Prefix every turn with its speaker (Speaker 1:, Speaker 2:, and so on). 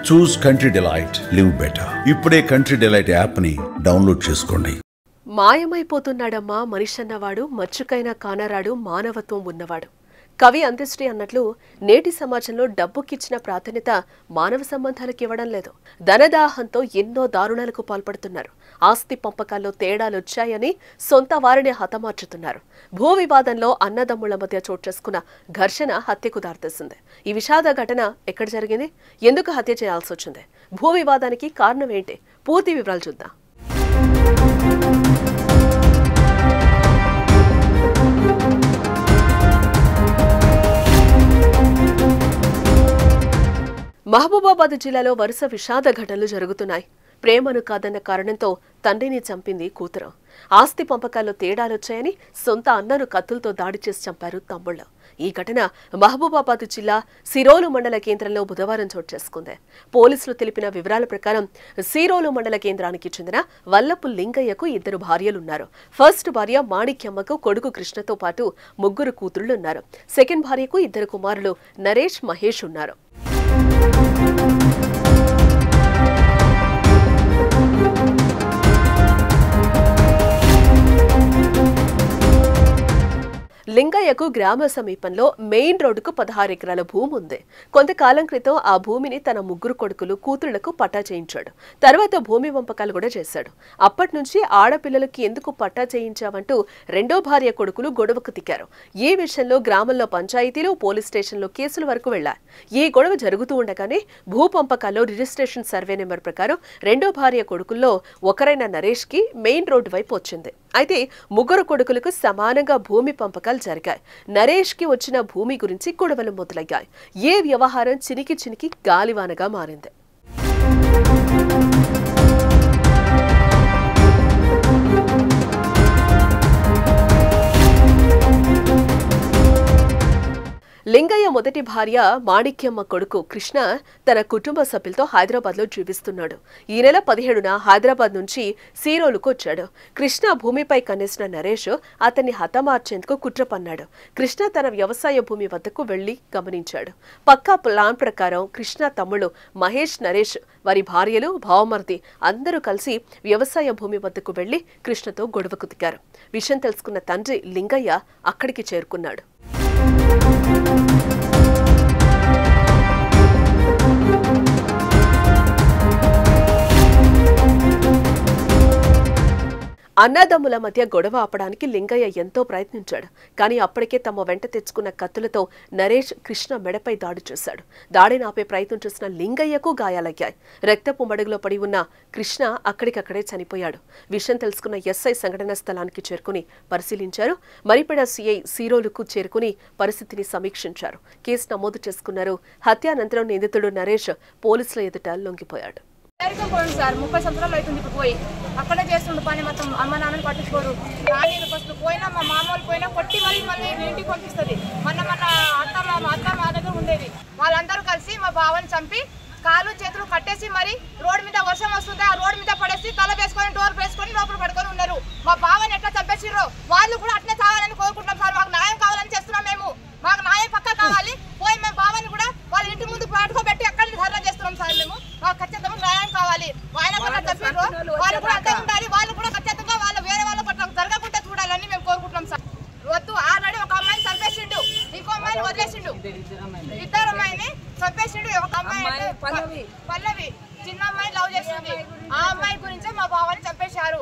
Speaker 1: చూస్ country delight, live better. ఇప్పుడే country delight app ని download చేసుకోండి.
Speaker 2: మాయమైపోతున్నాడమ్మా మనిషన్నవాడు, మచ్చుకైనా కానరాడు మానవత్వం ఉన్నవాడు. కవి అంత్యశ్రీ అన్నట్లు నేటి సమాజంలో డబ్బుకిచ్చిన ప్రాధాన్యత మానవ సంబంధాలకు ఇవ్వడం లేదు. ధనదాహంతో ఎన్నో దారుణాలకు పాల్పడుతున్నారు. ఆస్తి పంపకాల్లో తేడాలొచ్చాయని సొంత వారిని హతమార్చుతున్నారు. భూ వివాదంలో అన్నదమ్ముల మధ్య చోటు చేసుకున్న ఘర్షణ హత్యకు దారితీసింది. ఈ విషాద ఘటన ఎక్కడ జరిగింది? ఎందుకు హత్య చేయాల్సి వచ్చింది? భూ వివాదానికి కారణం ఏంటి? పూర్తి వివరాలు చూద్దాం. మహబూబాబాద్ జిల్లాలో వరుస విషాద ఘటనలు జరుగుతున్నాయి. ప్రేమను కాదన్న కారణంతో తండ్రిని చంపింది కూతురు. ఆస్తి పంపకాల్లో తేడాలొచ్చాయని సొంత అన్నను కత్తులతో దాడి చేసి చంపారు తమ్ముళ్లు. ఈ ఘటన మహబూబాబాద్ జిల్లా సిరోలు మండల కేంద్రంలో బుధవారం చోటు చేసుకుంది. పోలీసులు తెలిపిన వివరాల ప్రకారం సిరోలు మండల కేంద్రానికి చెందిన వల్లపు లింగయ్యకు 2 భార్యలున్నారు. ఫస్ట్ భార్య మాణిక్యమ్మకు కొడుకు కృష్ణతో పాటు 3 కూతుళ్లున్నారు. సెకండ్ భార్యకు 2 కుమారులు నరేష్, మహేష్ ఉన్నారు. లింగయ్యకు గ్రామ సమీపంలో మెయిన్ రోడ్డుకు 16 ఎకరాల భూమి ఉంది. కొంతకాలం క్రితం ఆ భూమిని తన 3 కొడుకులు, కూతుళ్లకు పట్టా చేయించాడు. తర్వాత భూమి పంపకాలు కూడా చేశాడు. అప్పటి నుంచి ఆడపిల్లలకి ఎందుకు పట్టా చేయించావంటూ 2వ భార్య కొడుకులు గొడవకు దిగారు. ఈ విషయంలో గ్రామంలో పంచాయతీలు, పోలీస్ స్టేషన్లో కేసుల వరకు వెళ్లాయి. ఈ గొడవ జరుగుతూ ఉండగానే భూ పంపకాల్లో రిజిస్ట్రేషన్ సర్వే నెంబర్ ప్రకారం 2వ భార్య కొడుకుల్లో ఒకరైన నరేష్ కి మెయిన్ రోడ్డు వైపు వచ్చింది. అయితే 3 కొడుకులకు సమానంగా భూమి పంపకాలు జరిగాయి. నరేష్ కి వచ్చిన భూమి గురించి గొడవలు మొదలయ్యాయి. ఏ వ్యవహారం చినికి గాలివానగా మారింది. లింగయ్య మొదటి భార్య మాణిక్యమ్మ కొడుకు కృష్ణ తన కుటుంబ సభ్యులతో హైదరాబాద్లో జీవిస్తున్నాడు. ఈ నెల 17న హైదరాబాద్ నుంచి సీరోలుకు వచ్చాడు. కృష్ణ భూమిపై కన్నేసిన నరేష్ అతన్ని హతమార్చేందుకు కుట్ర పన్నాడు. కృష్ణ తన వ్యవసాయ భూమి వద్దకు వెళ్లి గమనించాడు. పక్కా ప్లాన్ ప్రకారం కృష్ణ తమ్ముడు మహేష్, నరేష్, వారి భార్యలు, భావమర్ది అందరూ కలిసి వ్యవసాయ భూమి వద్దకు వెళ్లి కృష్ణతో గొడవకు దిగారు. విషయం తెలుసుకున్న తండ్రి లింగయ్య అక్కడికి చేరుకున్నాడు. అన్నదమ్ముల మధ్య గొడవ ఆపడానికి లింగయ్య ఎంతో ప్రయత్నించాడు. కానీ అప్పటికే తమ వెంట తెచ్చుకున్న కత్తులతో నరేష్ కృష్ణ మెడపై దాడి చేశాడు. దాడిని ఆపే ప్రయత్నం చేసిన లింగయ్యకు గాయాలయ్యాయి. రక్తపు మడుగులో పడి ఉన్న కృష్ణ అక్కడికక్కడే చనిపోయాడు. విషయం తెలుసుకున్న ఎస్ఐ సంఘటనా స్థలానికి చేరుకుని పరిశీలించారు. మరిపెడ సిఐ సీరోలుకు చేరుకుని పరిస్థితిని సమీక్షించారు. కేసు నమోదు చేసుకున్నారు. హత్యానంతరం నిందితుడు నరేష్ పోలీసుల ఎదుట లొంగిపోయాడు.
Speaker 3: సార్ 30 సంవత్సరాలు అవుతుంది. ఇప్పుడు పోయి అక్కడే చేస్తుండే పని, మొత్తం అమ్మ నాన్నని పట్టించుకోరు. నేను ఫస్ట్ పోయినా మా మామూలు పోయినా కొట్టి మళ్ళీ ఇంటికి పంపిస్తుంది. మొన్న అత్త మా దగ్గర ఉండేది. వాళ్ళందరూ కలిసి మా బావని చంపి కాళ్ళు చేతులు కట్టేసి మరి రోడ్డు మీద వర్షం వస్తుంది, ఆ రోడ్డు మీద పడేసి తల వేసుకొని డోర్ వేసుకొని లోపల పడుకొని ఉన్నారు. మా బావని ఎట్లా చంపేసిర్రో వాళ్ళు కూడా అట్లే కావాలని కోరుకుంటున్నాం సార్. మాకు న్యాయం కావాలని చేస్తున్నాం. మాకు న్యాయం పక్కా కావాలి. పోయి మేము బావని కూడా వాళ్ళ ఇంటి ముందు పట్టుకోబెట్టి అక్కడ ధర్నా చేస్తున్నాం సార్. మాకు ఖచ్చితంగా న్యాయం కావాలి. ఆయన కూడా తప్పిర్రు, వాళ్ళు కూడా అర్థం ఉండాలి. వాళ్ళు కూడా ఖచ్చితంగా వాళ్ళు వేరే వాళ్ళ పట్ల జరగకుండా చూడాలని మేము కోరుకుంటున్నాం సార్. వద్దు, ఆల్రెడీ ఒక అమ్మాయిని చంపేసిండు, ఇంకో అమ్మాయిని వదిలేసిండు. 2 అమ్మాయిని చంపేసిండు. ఒక అమ్మాయి పల్లవి, చిన్న అమ్మాయిని లవ్ చేస్తుంది. ఆ అమ్మాయి గురించే మా బావని చంపేశారు.